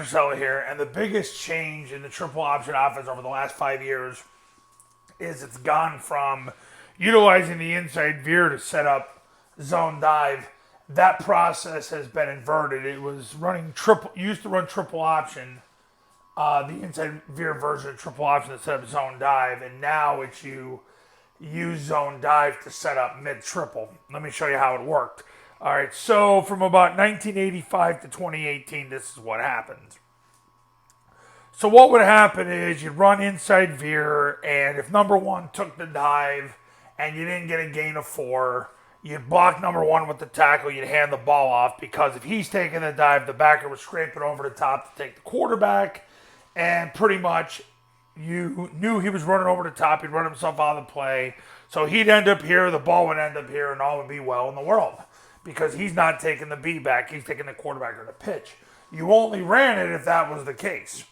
Cella here, and the biggest change in the triple option offense over the last 5 years is it's gone from utilizing the inside veer to set up zone dive. That process has been inverted. It was running used to run triple option, the inside veer version of triple option to set up zone dive, and now it's you use zone dive to set up mid triple. Let me show you how it worked. All right, so from about 1985 to 2018, this is what happened. So what would happen is you'd run inside veer, and if number one took the dive and you didn't get a gain of 4, you'd block number one with the tackle, you'd hand the ball off, because if he's taking the dive, the backer would scrape it over the top to take the quarterback, and pretty much you knew he was running over the top, he'd run himself out of the play, so he'd end up here, the ball would end up here, and all would be well in the world, because he's not taking the B back, he's taking the quarterback or the pitch. You only ran it if that was the case.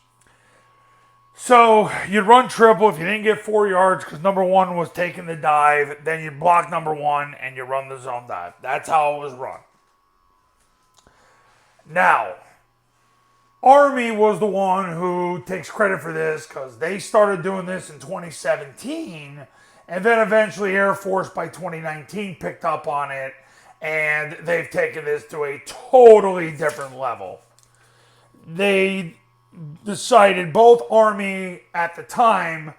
So you'd run triple if you didn't get 4 yards because number one was taking the dive. Then you'd block number one and you run the zone dive. That's how it was run. Now, Army was the one who takes credit for this because they started doing this in 2017. And then eventually Air Force by 2019 picked up on it. And they've taken this to a totally different level. They decided, both Army at the time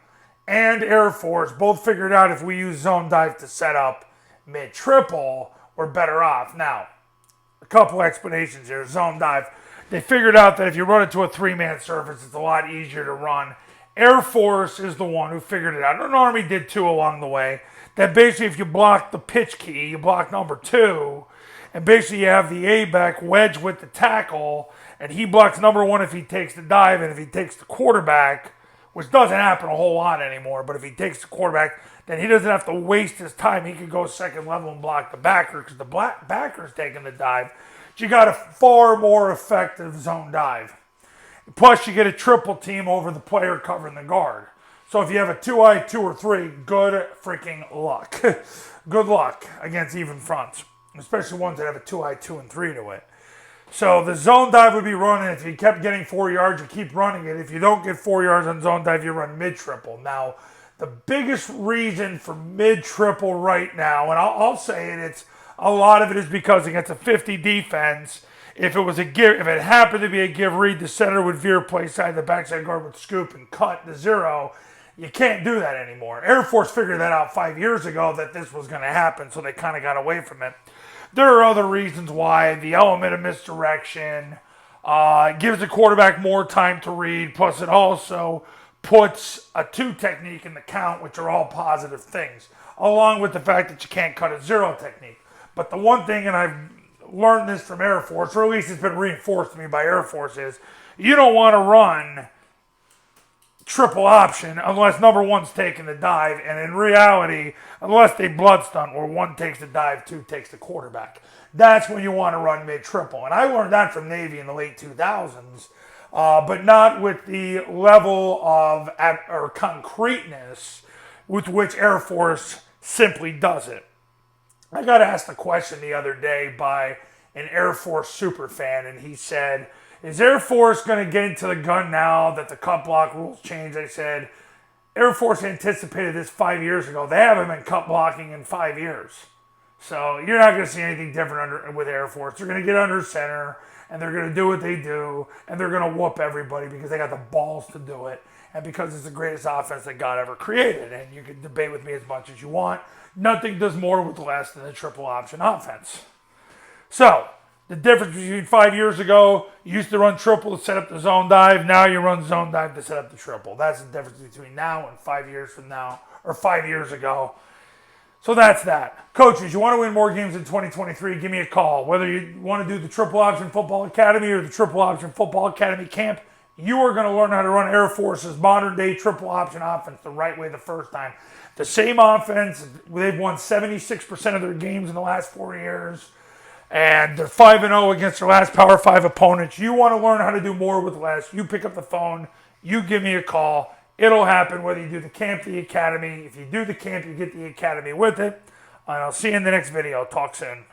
and Air Force both figured out if we use zone dive to set up mid triple, we're better off. Now, a couple explanations here. Zone dive, they figured out that if you run it to a 3-man surface, it's a lot easier to run. Air Force is the one who figured it out, and Army did too along the way, that basically if you block the pitch key, you block number 2, and basically you have the A-back wedge with the tackle, and he blocks number one if he takes the dive, and if he takes the quarterback, which doesn't happen a whole lot anymore, but if he takes the quarterback, then he doesn't have to waste his time. He could go second level and block the backer because the backer's taking the dive. But you got a far more effective zone dive. Plus, you get a triple team over the player covering the guard. So if you have a 2-eye, 2 or 3, good freaking luck. Good luck against even fronts, especially ones that have a 2-eye, 2 and 3 to it. So the zone dive would be running. If you kept getting 4 yards, you keep running it. If you don't get 4 yards on zone dive, you run mid-triple. Now, the biggest reason for mid-triple right now, and I'll say it, it's a lot of it is because against a 50 defense, if it happened to be a give read, the center would veer play side, the backside guard would scoop and cut to 0. You can't do that anymore. Air Force figured that out 5 years ago that this was going to happen, so they kind of got away from it. There are other reasons why. The element of misdirection gives the quarterback more time to read, plus it also puts a 2 technique in the count, which are all positive things, along with the fact that you can't cut a 0 technique. But the one thing, and I've learned this from Air Force, or at least it's been reinforced to me by Air Force, is you don't want to run triple option unless number one's taking the dive, and in reality, unless they blood stunt where one takes the dive, 2 takes the quarterback. That's when you want to run mid-triple. And I learned that from Navy in the late 2000s, but not with the level of or concreteness with which Air Force simply does it. I got asked a question the other day by an Air Force super fan, and he said, is Air Force going to get into the gun now that the cut block rules changed? I said, Air Force anticipated this 5 years ago. They haven't been cut blocking in 5 years. So you're not going to see anything different with Air Force. They're going to get under center, and they're going to do what they do, and they're going to whoop everybody because they got the balls to do it, and because it's the greatest offense that God ever created. And you can debate with me as much as you want. Nothing does more with less than the triple option offense. So the difference between 5 years ago, you used to run triple to set up the zone dive. Now you run zone dive to set up the triple. That's the difference between now and 5 years from now, or 5 years ago. So that's that. Coaches, you want to win more games in 2023, give me a call. Whether you want to do the Triple Option Football Academy or the Triple Option Football Academy Camp, you are going to learn how to run Air Force's modern-day triple option offense the right way the first time. The same offense. They've won 76% of their games in the last 4 years. And they're 5-0 against their last Power 5 opponents. You want to learn how to do more with less, you pick up the phone, you give me a call. It'll happen whether you do the camp, the academy. If you do the camp, you get the academy with it. And I'll see you in the next video. Talk soon.